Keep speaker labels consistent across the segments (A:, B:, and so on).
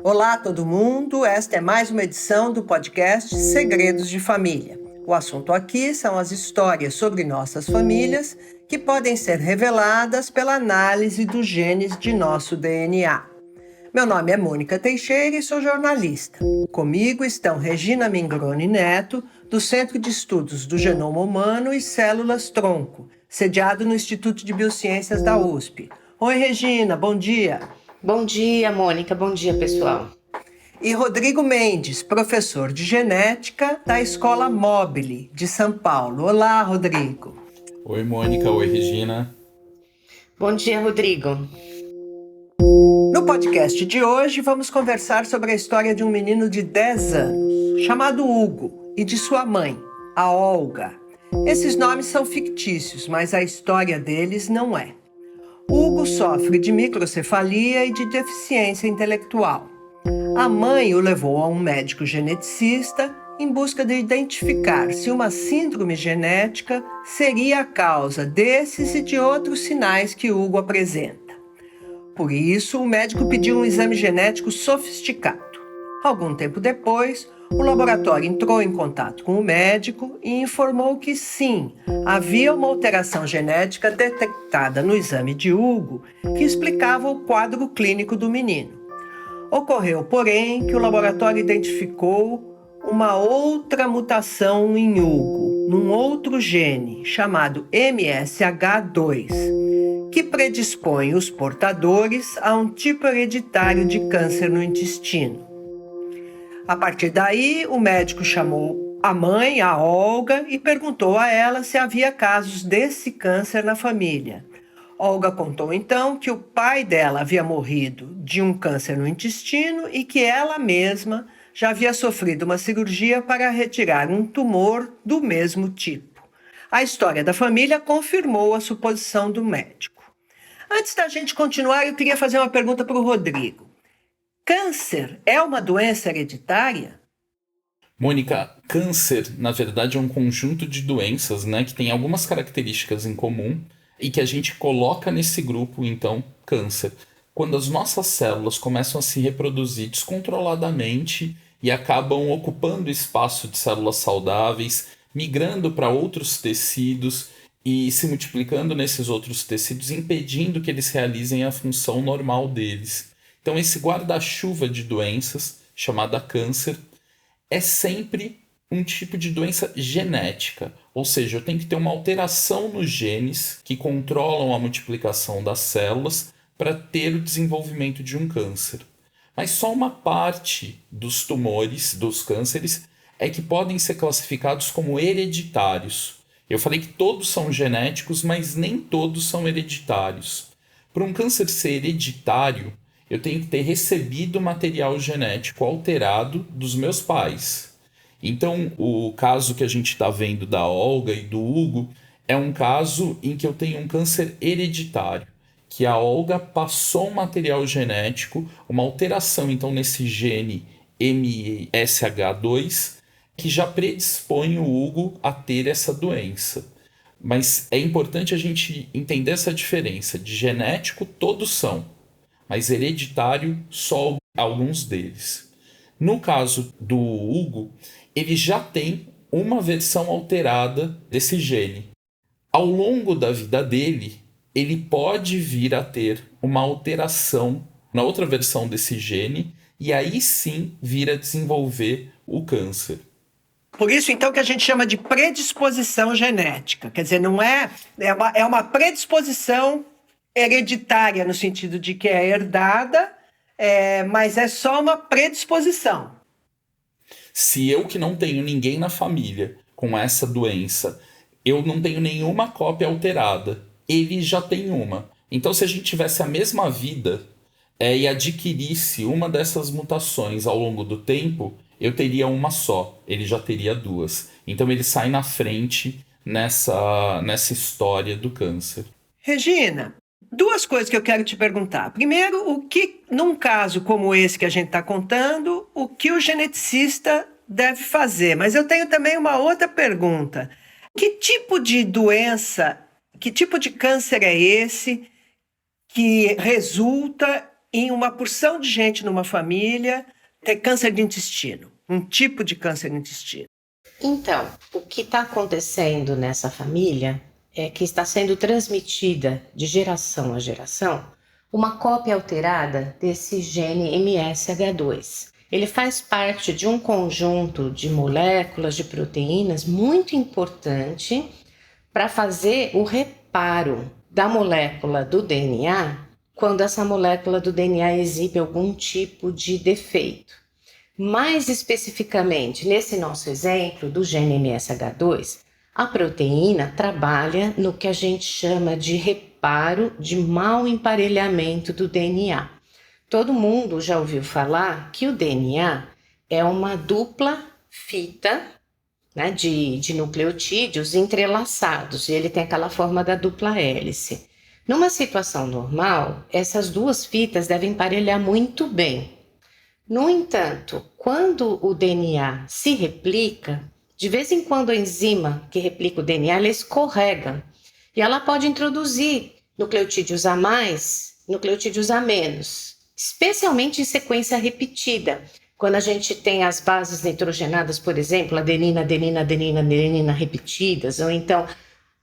A: Olá, todo mundo! Esta é mais uma edição do podcast Segredos de Família. O assunto aqui são as histórias sobre nossas famílias que podem ser reveladas pela análise dos genes de nosso DNA. Meu nome é Mônica Teixeira e sou jornalista. Comigo estão Regina Mingroni Neto, do Centro de Estudos do Genoma Humano e Células Tronco, sediado no Instituto de Biociências da USP. Oi, Regina, bom dia!
B: Bom dia, Mônica. Bom dia, pessoal.
A: E Rodrigo Mendes, professor de genética da Escola Mobile de São Paulo. Olá, Rodrigo.
C: Oi, Mônica. Oi, Regina.
B: Bom dia, Rodrigo.
A: No podcast de hoje, vamos conversar sobre a história de um menino de 10 anos, chamado Hugo, e de sua mãe, a Olga. Esses nomes são fictícios, mas a história deles não é. Hugo sofre de microcefalia e de deficiência intelectual. A mãe o levou a um médico geneticista em busca de identificar se uma síndrome genética seria a causa desses e de outros sinais que Hugo apresenta. Por isso, o médico pediu um exame genético sofisticado. Algum tempo depois, o laboratório entrou em contato com o médico e informou que sim, havia uma alteração genética detectada no exame de Hugo que explicava o quadro clínico do menino. Ocorreu, porém, que o laboratório identificou uma outra mutação em Hugo, num outro gene, chamado MSH2, que predispõe os portadores a um tipo hereditário de câncer no intestino. A partir daí, o médico chamou a mãe, a Olga, e perguntou a ela se havia casos desse câncer na família. Olga contou então que o pai dela havia morrido de um câncer no intestino e que ela mesma já havia sofrido uma cirurgia para retirar um tumor do mesmo tipo. A história da família confirmou a suposição do médico. Antes da gente continuar, eu queria fazer uma pergunta para o Rodrigo. Câncer é uma doença hereditária?
C: Mônica, câncer, na verdade, é um conjunto de doenças, que tem algumas características em comum e que a gente coloca nesse grupo, então, câncer. Quando as nossas células começam a se reproduzir descontroladamente e acabam ocupando o espaço de células saudáveis, migrando para outros tecidos e se multiplicando nesses outros tecidos, impedindo que eles realizem a função normal deles. Então, esse guarda-chuva de doenças, chamada câncer, é sempre um tipo de doença genética. Ou seja, eu tenho que ter uma alteração nos genes que controlam a multiplicação das células para ter o desenvolvimento de um câncer. Mas só uma parte dos tumores, dos cânceres, é que podem ser classificados como hereditários. Eu falei que todos são genéticos, mas nem todos são hereditários. Para um câncer ser hereditário, eu tenho que ter recebido material genético alterado dos meus pais. Então, o caso que a gente está vendo da Olga e do Hugo é um caso em que eu tenho um câncer hereditário, que a Olga passou um material genético, uma alteração então nesse gene MSH2, que já predispõe o Hugo a ter essa doença. Mas é importante a gente entender essa diferença. De genético, todos são, mas hereditário, só alguns deles. No caso do Hugo, ele já tem uma versão alterada desse gene. Ao longo da vida dele, ele pode vir a ter uma alteração na outra versão desse gene e aí sim vir a desenvolver o câncer.
A: Por isso, então, que a gente chama de predisposição genética. Quer dizer, não é uma predisposição hereditária no sentido de que é herdada, mas é só uma predisposição.
C: Se eu que não tenho ninguém na família com essa doença, eu não tenho nenhuma cópia alterada, ele já tem uma. Então, se a gente tivesse a mesma vida e adquirisse uma dessas mutações ao longo do tempo, eu teria uma só, ele já teria duas. Então, ele sai na frente nessa história do câncer.
A: Regina, duas coisas que eu quero te perguntar. Primeiro, o que, num caso como esse que a gente está contando, o que o geneticista deve fazer? Mas eu tenho também uma outra pergunta. Que tipo de doença, que tipo de câncer é esse que resulta em uma porção de gente numa família ter câncer de intestino, um tipo de câncer de intestino?
B: Então, o que está acontecendo nessa família é que está sendo transmitida de geração a geração uma cópia alterada desse gene MSH2. Ele faz parte de um conjunto de moléculas, de proteínas muito importante para fazer o reparo da molécula do DNA quando essa molécula do DNA exibe algum tipo de defeito. Mais especificamente, nesse nosso exemplo do gene MSH2, a proteína trabalha no que a gente chama de reparo de mau emparelhamento do DNA. Todo mundo já ouviu falar que o DNA é uma dupla fita, né, de nucleotídeos entrelaçados, e ele tem aquela forma da dupla hélice. Numa situação normal, essas duas fitas devem emparelhar muito bem. No entanto, quando o DNA se replica, de vez em quando a enzima que replica o DNA ela escorrega e ela pode introduzir nucleotídeos a mais, nucleotídeos a menos, especialmente em sequência repetida. Quando a gente tem as bases nitrogenadas, por exemplo, adenina, adenina, adenina, adenina repetidas, ou então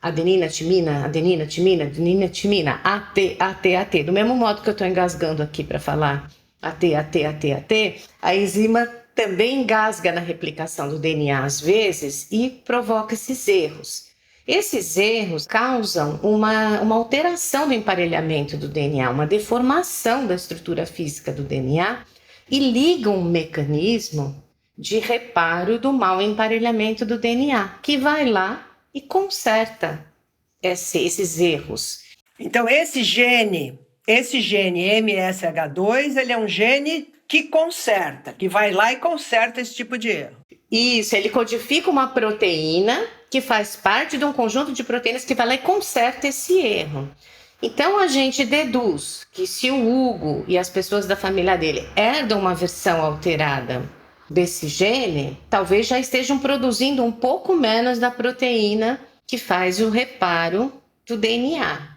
B: adenina, timina, adenina, timina, adenina, timina, AT, AT, AT. Do mesmo modo que eu estou engasgando aqui para falar AT, AT, AT, AT, a enzima também engasga na replicação do DNA às vezes e provoca esses erros. Esses erros causam uma alteração do emparelhamento do DNA, uma deformação da estrutura física do DNA e ligam um mecanismo de reparo do mau emparelhamento do DNA, que vai lá e conserta esses erros.
A: Então, esse gene MSH2, ele é um gene que conserta, que vai lá e conserta esse tipo de erro.
B: Isso, ele codifica uma proteína que faz parte de um conjunto de proteínas que vai lá e conserta esse erro. Então, a gente deduz que se o Hugo e as pessoas da família dele herdam uma versão alterada desse gene, talvez já estejam produzindo um pouco menos da proteína que faz o reparo do DNA.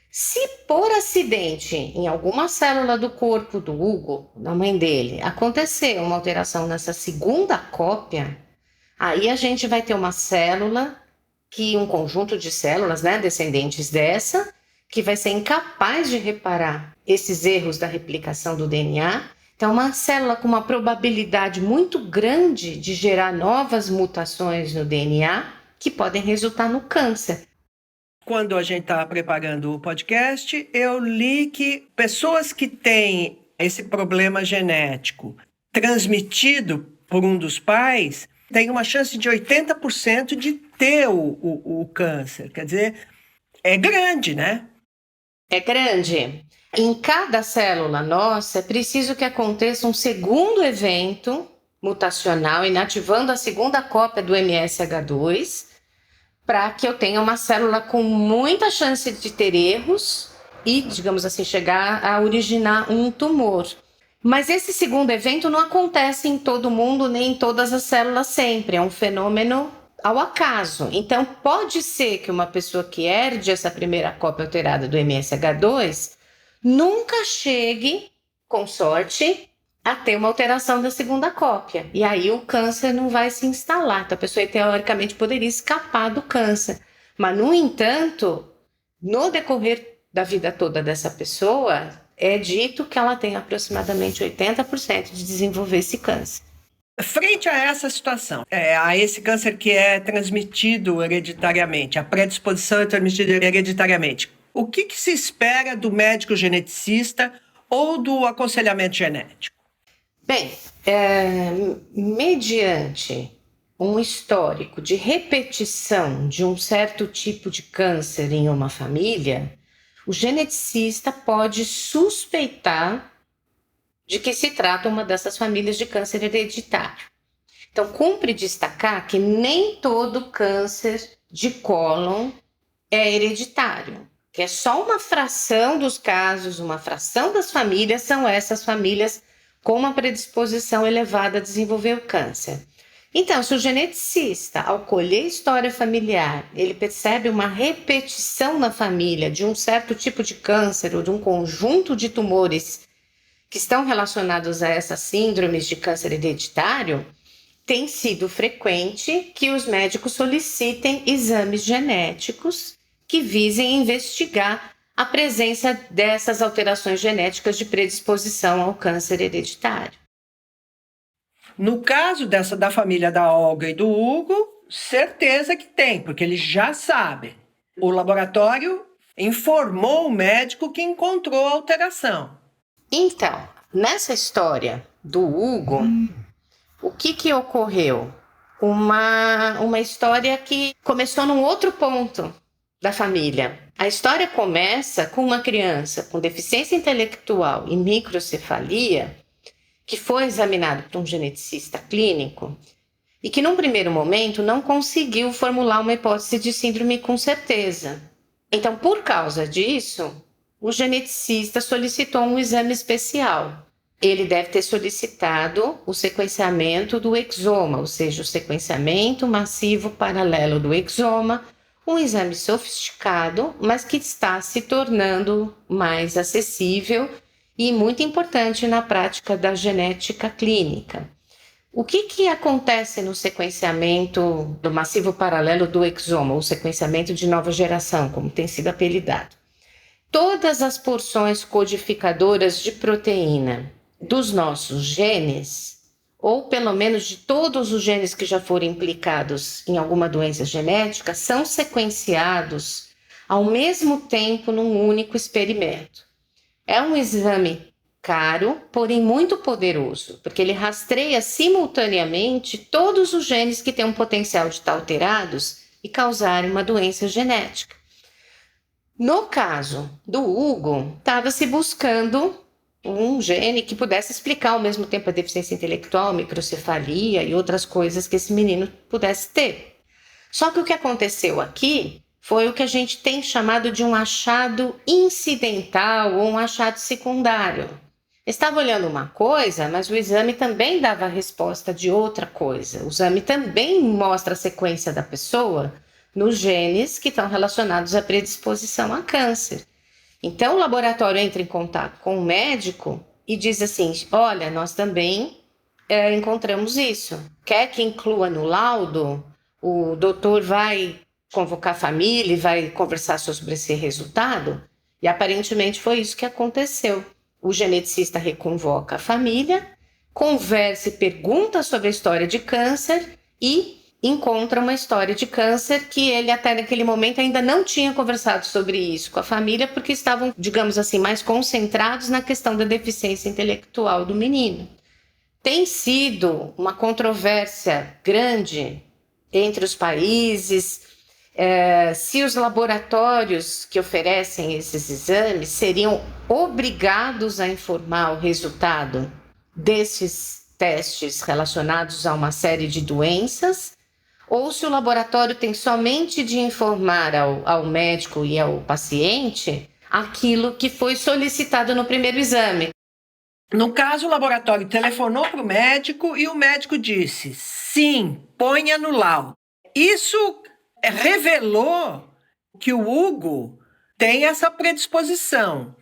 B: Se por acidente, em alguma célula do corpo do Hugo, da mãe dele, acontecer uma alteração nessa segunda cópia, aí a gente vai ter uma célula, um conjunto de células, né, descendentes dessa, que vai ser incapaz de reparar esses erros da replicação do DNA. Então, uma célula com uma probabilidade muito grande de gerar novas mutações no DNA que podem resultar no câncer.
A: Quando a gente estava preparando o podcast, eu li que pessoas que têm esse problema genético transmitido por um dos pais têm uma chance de 80% de ter o câncer. Quer dizer, é grande, né?
B: É grande. Em cada célula nossa, é preciso que aconteça um segundo evento mutacional, inativando a segunda cópia do MSH2, para que eu tenha uma célula com muita chance de ter erros e, digamos assim, chegar a originar um tumor. Mas esse segundo evento não acontece em todo mundo, nem em todas as células sempre. É um fenômeno ao acaso. Então, pode ser que uma pessoa que herde essa primeira cópia alterada do MSH2 nunca chegue, com sorte, a ter uma alteração da segunda cópia. E aí o câncer não vai se instalar. Então, a pessoa, teoricamente, poderia escapar do câncer. Mas, no entanto, no decorrer da vida toda dessa pessoa, é dito que ela tem aproximadamente 80% de desenvolver esse câncer.
A: Frente a essa situação, a esse câncer que é transmitido hereditariamente, a predisposição é transmitida hereditariamente, o que se espera do médico geneticista ou do aconselhamento genético?
B: Bem, mediante um histórico de repetição de um certo tipo de câncer em uma família, o geneticista pode suspeitar de que se trata uma dessas famílias de câncer hereditário. Então, cumpre destacar que nem todo câncer de cólon é hereditário, que é só uma fração dos casos, uma fração das famílias são essas famílias com uma predisposição elevada a desenvolver o câncer. Então, se o geneticista, ao colher história familiar, ele percebe uma repetição na família de um certo tipo de câncer ou de um conjunto de tumores que estão relacionados a essas síndromes de câncer hereditário, tem sido frequente que os médicos solicitem exames genéticos que visem investigar a presença dessas alterações genéticas de predisposição ao câncer hereditário.
A: No caso da família da Olga e do Hugo, certeza que tem, porque eles já sabem. O laboratório informou o médico que encontrou a alteração.
B: Então, nessa história do Hugo, o que ocorreu? Uma história que começou num outro ponto da família. A história começa com uma criança com deficiência intelectual e microcefalia que foi examinado por um geneticista clínico e que, num primeiro momento, não conseguiu formular uma hipótese de síndrome com certeza. Então, por causa disso, o geneticista solicitou um exame especial. Ele deve ter solicitado o sequenciamento do exoma, ou seja, o sequenciamento massivo paralelo do exoma, um exame sofisticado, mas que está se tornando mais acessível e muito importante na prática da genética clínica. O que acontece no sequenciamento do massivo paralelo do exoma, ou sequenciamento de nova geração, como tem sido apelidado? Todas as porções codificadoras de proteína dos nossos genes, ou pelo menos de todos os genes que já foram implicados em alguma doença genética, são sequenciados ao mesmo tempo num único experimento. É um exame caro, porém muito poderoso, porque ele rastreia simultaneamente todos os genes que têm um potencial de estar alterados e causarem uma doença genética. No caso do Hugo, estava-se buscando um gene que pudesse explicar ao mesmo tempo a deficiência intelectual, microcefalia e outras coisas que esse menino pudesse ter. Só que o que aconteceu aqui foi o que a gente tem chamado de um achado incidental ou um achado secundário. Estava olhando uma coisa, mas o exame também dava a resposta de outra coisa. O exame também mostra a sequência da pessoa nos genes que estão relacionados à predisposição a câncer. Então, o laboratório entra em contato com o médico e diz assim: olha, nós também encontramos isso. Quer que inclua no laudo? O doutor vai convocar a família e vai conversar sobre esse resultado? E aparentemente foi isso que aconteceu. O geneticista reconvoca a família, conversa e pergunta sobre a história de câncer e encontra uma história de câncer que ele até naquele momento ainda não tinha conversado sobre isso com a família, porque estavam, digamos assim, mais concentrados na questão da deficiência intelectual do menino. Tem sido uma controvérsia grande entre os países, se os laboratórios que oferecem esses exames seriam obrigados a informar o resultado desses testes relacionados a uma série de doenças, ou se o laboratório tem somente de informar ao médico e ao paciente aquilo que foi solicitado no primeiro exame.
A: No caso, o laboratório telefonou para o médico e o médico disse: sim, ponha no laudo. Isso revelou que o Hugo tem essa predisposição.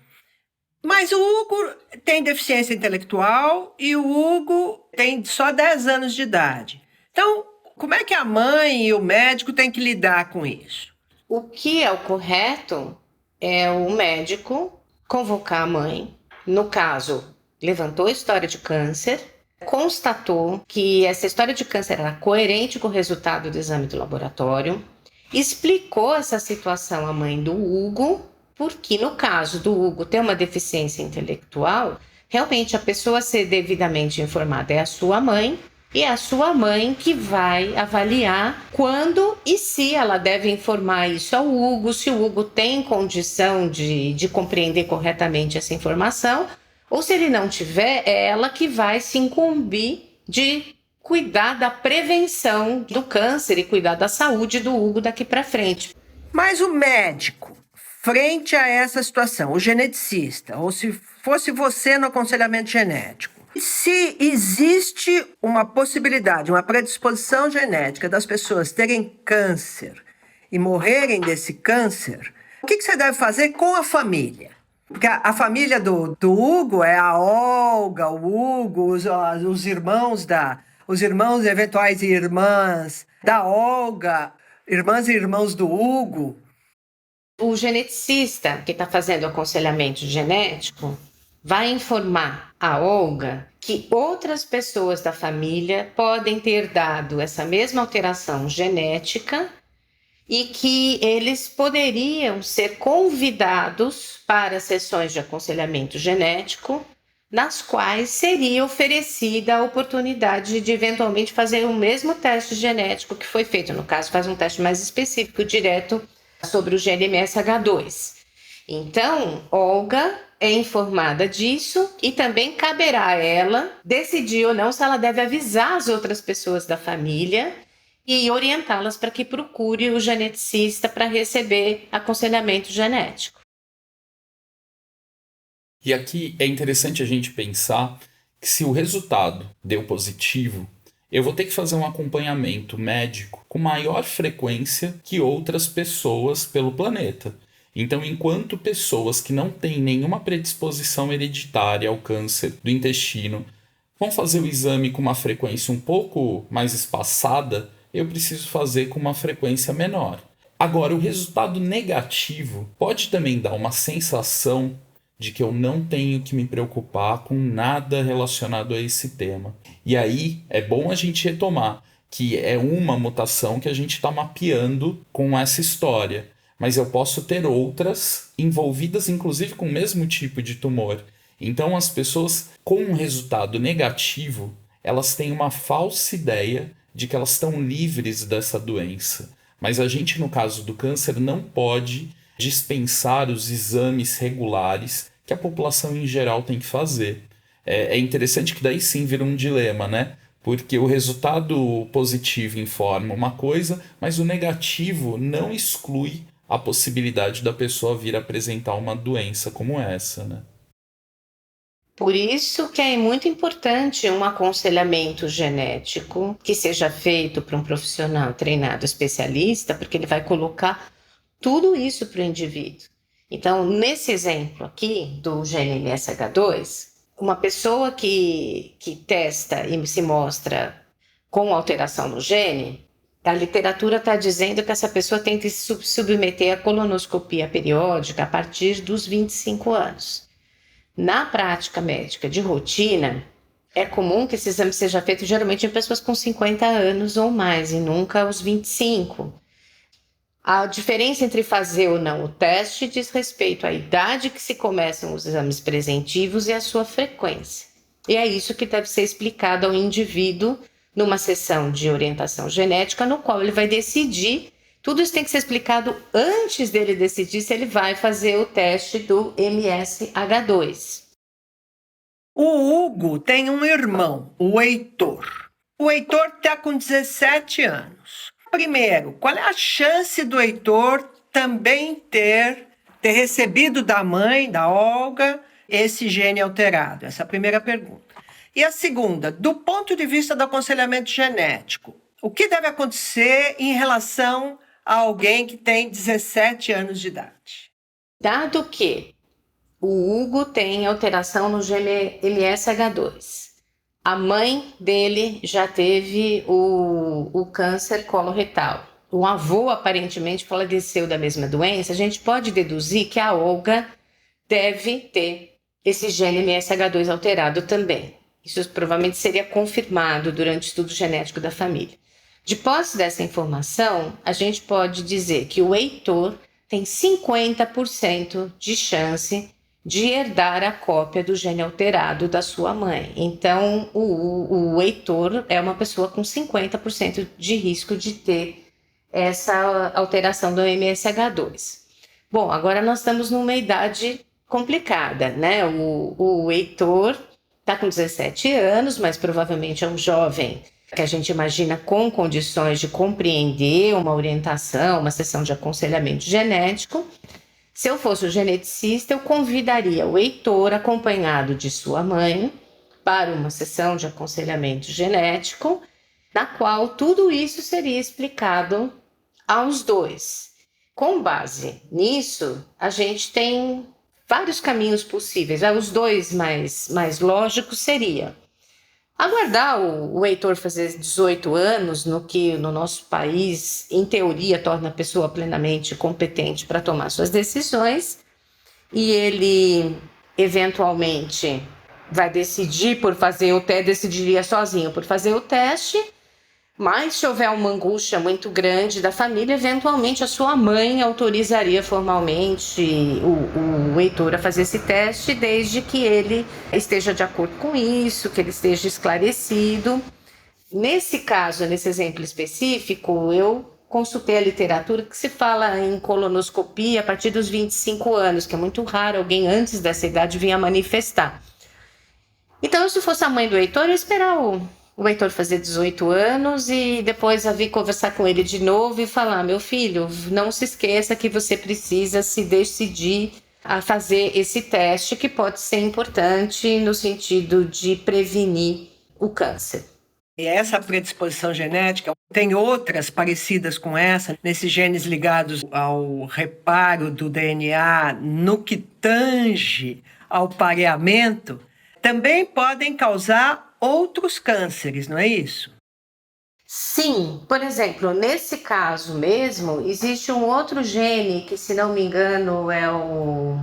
A: Mas o Hugo tem deficiência intelectual e o Hugo tem só 10 anos de idade. Então, como é que a mãe e o médico têm que lidar com isso?
B: O que é o correto é o médico convocar a mãe. No caso, levantou a história de câncer, constatou que essa história de câncer era coerente com o resultado do exame do laboratório, explicou essa situação à mãe do Hugo, porque no caso do Hugo ter uma deficiência intelectual, realmente a pessoa a ser devidamente informada é a sua mãe, e é a sua mãe que vai avaliar quando e se ela deve informar isso ao Hugo, se o Hugo tem condição de compreender corretamente essa informação, ou se ele não tiver, é ela que vai se incumbir de cuidar da prevenção do câncer e cuidar da saúde do Hugo daqui para frente.
A: Mas o médico, frente a essa situação, o geneticista, ou se fosse você no aconselhamento genético, se existe uma possibilidade, uma predisposição genética das pessoas terem câncer e morrerem desse câncer, o que você deve fazer com a família? Porque a família do Hugo é a Olga, o Hugo, os irmãos os irmãos eventuais e irmãs da Olga, irmãs e irmãos do Hugo.
B: O geneticista que está fazendo o aconselhamento genético vai informar a Olga que outras pessoas da família podem ter dado essa mesma alteração genética e que eles poderiam ser convidados para sessões de aconselhamento genético, nas quais seria oferecida a oportunidade de eventualmente fazer o mesmo teste genético que foi feito. No caso, faz um teste mais específico, direto sobre o gene MSH2. Então, Olga é informada disso e também caberá a ela decidir ou não se ela deve avisar as outras pessoas da família e orientá-las para que procure o geneticista para receber aconselhamento genético.
C: E aqui é interessante a gente pensar que se o resultado deu positivo, eu vou ter que fazer um acompanhamento médico com maior frequência que outras pessoas pelo planeta. Então, enquanto pessoas que não têm nenhuma predisposição hereditária ao câncer do intestino vão fazer o exame com uma frequência um pouco mais espaçada, eu preciso fazer com uma frequência menor. Agora, o resultado negativo pode também dar uma sensação de que eu não tenho que me preocupar com nada relacionado a esse tema. E aí é bom a gente retomar que é uma mutação que a gente está mapeando com essa história, mas eu posso ter outras envolvidas inclusive com o mesmo tipo de tumor. Então as pessoas com um resultado negativo, elas têm uma falsa ideia de que elas estão livres dessa doença. Mas a gente, no caso do câncer, não pode dispensar os exames regulares que a população em geral tem que fazer. É interessante que daí sim vira um dilema, né? Porque o resultado positivo informa uma coisa, mas o negativo não exclui a possibilidade da pessoa vir apresentar uma doença como essa, né?
B: Por isso que é muito importante um aconselhamento genético que seja feito por um profissional treinado especialista, porque ele vai colocar tudo isso para o indivíduo. Então, nesse exemplo aqui do gene MSH2, uma pessoa que testa e se mostra com alteração no gene, a literatura está dizendo que essa pessoa tem que se submeter à colonoscopia periódica a partir dos 25 anos. Na prática médica de rotina, é comum que esse exame seja feito geralmente em pessoas com 50 anos ou mais, e nunca aos 25. A diferença entre fazer ou não o teste diz respeito à idade que se começam os exames preventivos e a sua frequência. E é isso que deve ser explicado ao indivíduo numa sessão de orientação genética, no qual ele vai decidir. Tudo isso tem que ser explicado antes dele decidir se ele vai fazer o teste do MSH2.
A: O Hugo tem um irmão, o Heitor. O Heitor está com 17 anos. Primeiro, qual é a chance do Heitor também ter recebido da mãe, da Olga, esse gene alterado? Essa é a primeira pergunta. E a segunda, do ponto de vista do aconselhamento genético, o que deve acontecer em relação a alguém que tem 17 anos de idade?
B: Dado que o Hugo tem alteração no gene MSH2, a mãe dele já teve o câncer coloretal, o avô aparentemente faleceu da mesma doença, a gente pode deduzir que a Olga deve ter esse gene MSH2 alterado também. Isso provavelmente seria confirmado durante o estudo genético da família. De posse dessa informação, a gente pode dizer que o Heitor tem 50% de chance de herdar a cópia do gene alterado da sua mãe. Então, o Heitor é uma pessoa com 50% de risco de ter essa alteração do MSH2. Bom, agora nós estamos numa idade complicada, né? O Heitor está com 17 anos, mas provavelmente é um jovem que a gente imagina com condições de compreender uma orientação, uma sessão de aconselhamento genético. Se eu fosse o geneticista, eu convidaria o Heitor, acompanhado de sua mãe, para uma sessão de aconselhamento genético, na qual tudo isso seria explicado aos dois. Com base nisso, a gente tem vários caminhos possíveis. Os dois mais lógicos seria aguardar o Heitor fazer 18 anos, no que no nosso país, em teoria, torna a pessoa plenamente competente para tomar suas decisões, e ele eventualmente vai decidir por fazer o teste, decidiria sozinho por fazer o teste, mas se houver uma angústia muito grande da família, eventualmente a sua mãe autorizaria formalmente o Heitor a fazer esse teste, desde que ele esteja de acordo com isso, que ele esteja esclarecido. Nesse caso, nesse exemplo específico, eu consultei a literatura que se fala em colonoscopia a partir dos 25 anos, que é muito raro alguém antes dessa idade vir a manifestar. Então, se fosse a mãe do Heitor, eu ia esperar o Heitor fazer 18 anos e depois a vir conversar com ele de novo e falar: meu filho, não se esqueça que você precisa se decidir a fazer esse teste, que pode ser importante no sentido de prevenir o câncer.
A: E essa predisposição genética, tem outras parecidas com essa, nesses genes ligados ao reparo do DNA no que tange ao pareamento, também podem causar outros cânceres, não é isso?
B: Sim, por exemplo, nesse caso mesmo, existe um outro gene que, se não me engano, é o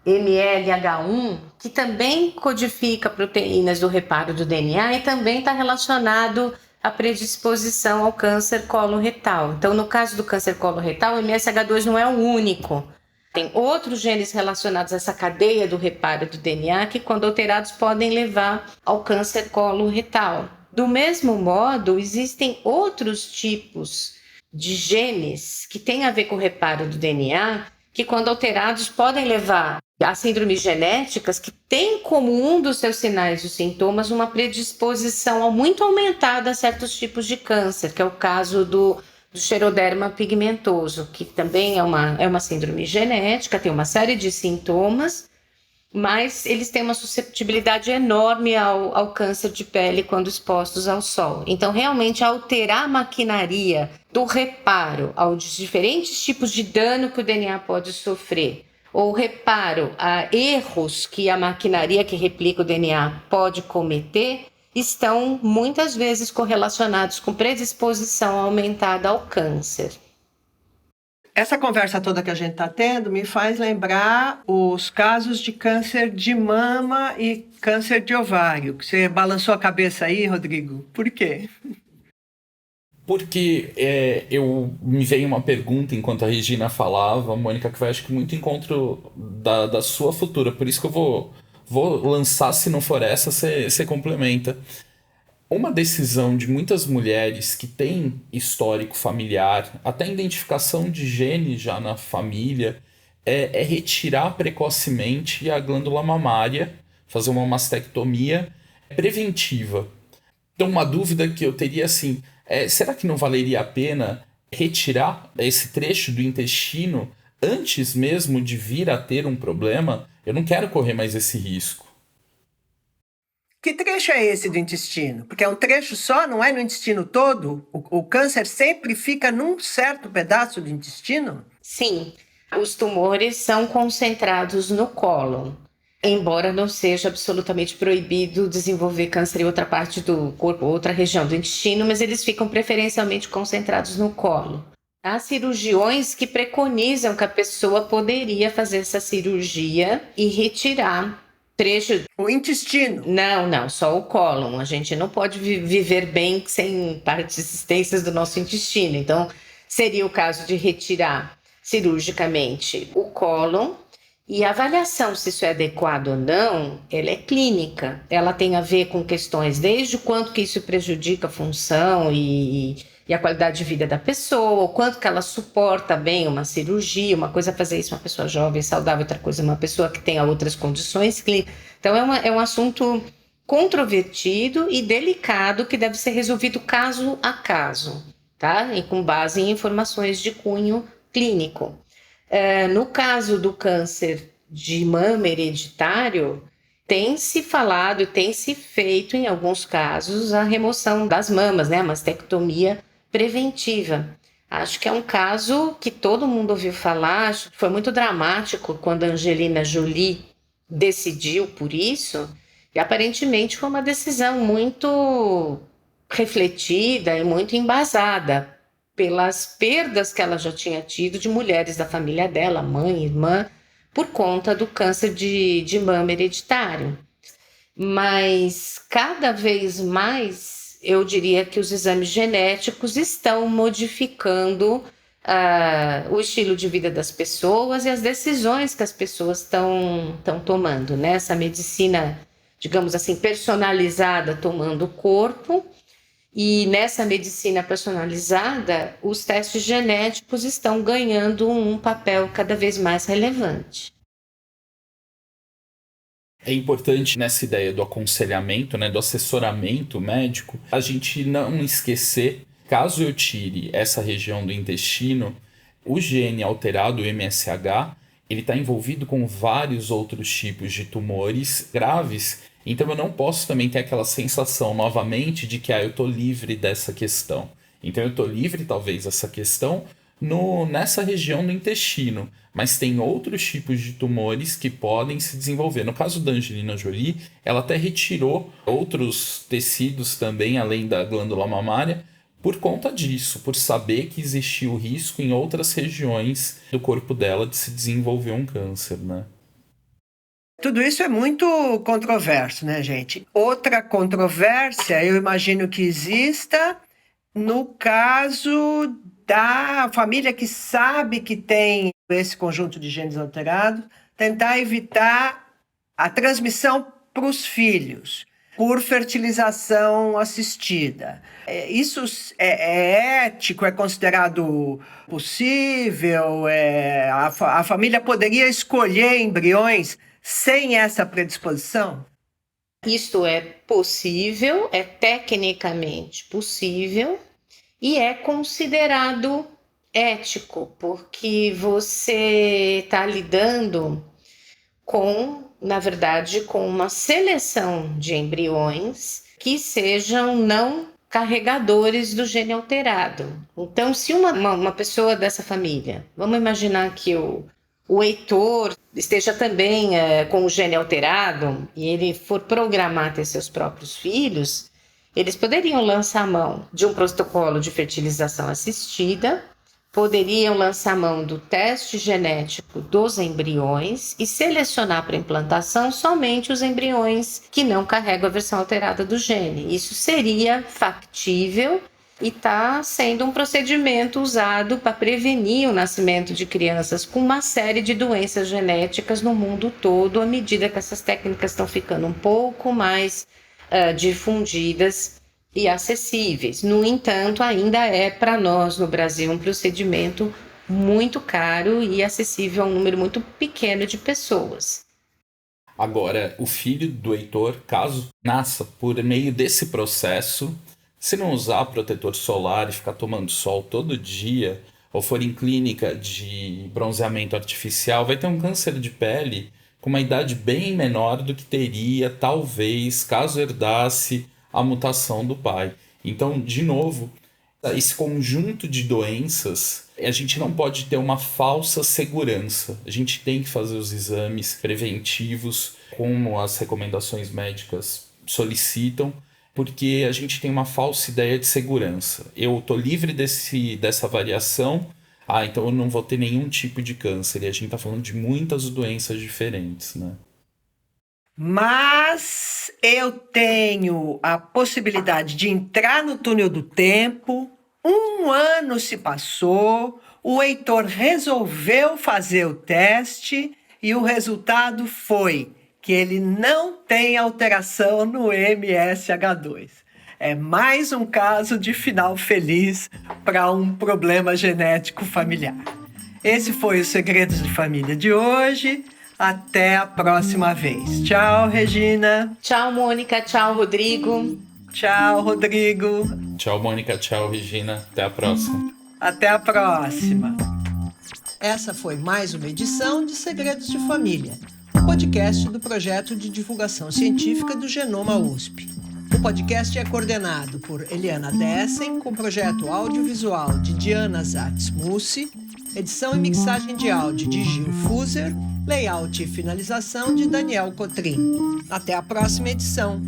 B: MLH1, que também codifica proteínas do reparo do DNA e também está relacionado à predisposição ao câncer coloretal. Então, no caso do câncer coloretal, o MSH2 não é o único. Tem outros genes relacionados a essa cadeia do reparo do DNA que, quando alterados, podem levar ao câncer coloretal. Do mesmo modo, existem outros tipos de genes que têm a ver com o reparo do DNA que, quando alterados, podem levar a síndromes genéticas que têm como um dos seus sinais e sintomas uma predisposição muito aumentada a certos tipos de câncer, que é o caso do xeroderma pigmentoso, que também é uma síndrome genética, tem uma série de sintomas, mas eles têm uma susceptibilidade enorme ao câncer de pele quando expostos ao sol. Então, realmente, alterar a maquinaria do reparo aos diferentes tipos de dano que o DNA pode sofrer, ou reparo a erros que a maquinaria que replica o DNA pode cometer, estão muitas vezes correlacionados com predisposição aumentada ao câncer.
A: Essa conversa toda que a gente está tendo me faz lembrar os casos de câncer de mama e câncer de ovário. Você balançou a cabeça aí, Rodrigo? Por quê?
C: Porque me veio uma pergunta enquanto a Regina falava, Mônica, que vai acho que muito encontro da sua futura. Por isso que eu vou lançar, se não for essa, você complementa. Uma decisão de muitas mulheres que têm histórico familiar, até identificação de genes já na família, é retirar precocemente a glândula mamária, fazer uma mastectomia preventiva. Então, uma dúvida que eu teria assim, será que não valeria a pena retirar esse trecho do intestino antes mesmo de vir a ter um problema? Eu não quero correr mais esse risco.
A: Que trecho é esse do intestino? Porque é um trecho só, não é no intestino todo? O câncer sempre fica num certo pedaço do intestino?
B: Sim, os tumores são concentrados no cólon. Embora não seja absolutamente proibido desenvolver câncer em outra parte do corpo, outra região do intestino, mas eles ficam preferencialmente concentrados no colo. Há cirurgiões que preconizam que a pessoa poderia fazer essa cirurgia e retirar trecho.
A: O intestino?
B: Não, só o cólon. A gente não pode viver bem sem partes extensas do nosso intestino. Então, seria o caso de retirar cirurgicamente o cólon. E a avaliação se isso é adequado ou não, ela é clínica. Ela tem a ver com questões desde o quanto que isso prejudica a função e a qualidade de vida da pessoa, o quanto que ela suporta bem uma cirurgia, uma coisa é fazer isso uma pessoa jovem, saudável, outra coisa uma pessoa que tenha outras condições clínicas. Então é um assunto controvertido e delicado que deve ser resolvido caso a caso, tá? E com base em informações de cunho clínico. No caso do câncer de mama hereditário, tem-se falado e tem-se feito, em alguns casos, a remoção das mamas, né? A mastectomia preventiva. Acho que é um caso que todo mundo ouviu falar. Acho que foi muito dramático quando a Angelina Jolie decidiu por isso. E aparentemente foi uma decisão muito refletida e muito embasada pelas perdas que ela já tinha tido de mulheres da família dela, mãe, irmã, por conta do câncer de mama hereditário. Mas cada vez mais eu diria que os exames genéticos estão modificando o estilo de vida das pessoas e as decisões que as pessoas estão tomando, né? Essa medicina, digamos assim, personalizada tomando o corpo. E nessa medicina personalizada, os testes genéticos estão ganhando um papel cada vez mais relevante.
C: É importante nessa ideia do aconselhamento, né, do assessoramento médico, a gente não esquecer, caso eu tire essa região do intestino, o gene alterado, o MSH, ele está envolvido com vários outros tipos de tumores graves. Então eu não posso também ter aquela sensação novamente de que eu estou livre dessa questão. Então eu estou livre talvez dessa questão nessa região do intestino, mas tem outros tipos de tumores que podem se desenvolver. No caso da Angelina Jolie, ela até retirou outros tecidos também, além da glândula mamária, por conta disso, por saber que existia o risco em outras regiões do corpo dela de se desenvolver um câncer, né?
A: Tudo isso é muito controverso, né, gente? Outra controvérsia, eu imagino que exista no caso da família que sabe que tem esse conjunto de genes alterados, tentar evitar a transmissão para os filhos por fertilização assistida. Isso é ético, é considerado possível? A família poderia escolher embriões sem essa predisposição?
B: Isto é possível, é tecnicamente possível e é considerado ético, porque você está lidando na verdade, com uma seleção de embriões que sejam não carregadores do gene alterado. Então, se uma pessoa dessa família, vamos imaginar que o Heitor esteja também com o gene alterado e ele for programar ter seus próprios filhos, eles poderiam lançar mão de um protocolo de fertilização assistida, poderiam lançar mão do teste genético dos embriões e selecionar para implantação somente os embriões que não carregam a versão alterada do gene. Isso seria factível e está sendo um procedimento usado para prevenir o nascimento de crianças com uma série de doenças genéticas no mundo todo, à medida que essas técnicas estão ficando um pouco mais difundidas e acessíveis. No entanto, ainda é para nós no Brasil um procedimento muito caro e acessível a um número muito pequeno de pessoas.
C: Agora, o filho do Heitor, caso nasça por meio desse processo, se não usar protetor solar e ficar tomando sol todo dia, ou for em clínica de bronzeamento artificial, vai ter um câncer de pele com uma idade bem menor do que teria, talvez, caso herdasse a mutação do pai. Então, de novo, esse conjunto de doenças, a gente não pode ter uma falsa segurança. A gente tem que fazer os exames preventivos, como as recomendações médicas solicitam, porque a gente tem uma falsa ideia de segurança. Eu estou livre dessa variação, então eu não vou ter nenhum tipo de câncer. E a gente está falando de muitas doenças diferentes, né?
A: Mas eu tenho a possibilidade de entrar no túnel do tempo. 1 ano se passou, o Heitor resolveu fazer o teste e o resultado foi que ele não tem alteração no MSH2. É mais um caso de final feliz para um problema genético familiar. Esse foi o Segredos de Família de hoje. Até a próxima vez. Tchau, Regina.
B: Tchau, Mônica. Tchau, Rodrigo.
A: Tchau, Rodrigo.
C: Tchau, Mônica. Tchau, Regina. Até a próxima.
A: Até a próxima. Essa foi mais uma edição de Segredos de Família, podcast do projeto de divulgação científica do Genoma USP. O O podcast é coordenado por Eliana Dessen, com projeto audiovisual de Diana Zatz-Mussi, edição e mixagem de áudio de Gil Fuser, layout e finalização de Daniel Cotrim. Até a próxima edição.